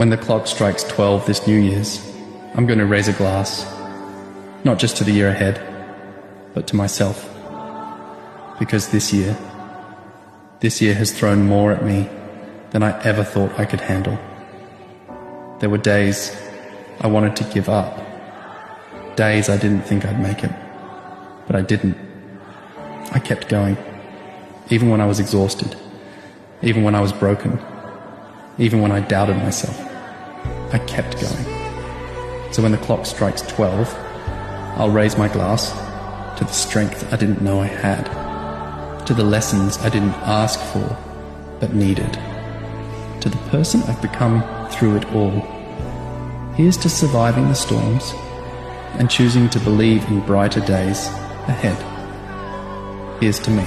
When the clock strikes 12 this New Year's, I'm going to raise a glass, not just to the year ahead, but to myself. Because this year has thrown more at me than I ever thought I could handle. There were days I wanted to give up, days I didn't think I'd make it, but I didn't. I kept going, even when I was exhausted, even when I was broken, even when I doubted myself. I kept going. So when the clock strikes 12, I'll raise my glass to the strength I didn't know I had, to the lessons I didn't ask for but needed, to the person I've become through it all. Here's to surviving the storms and choosing to believe in brighter days ahead. Here's to me.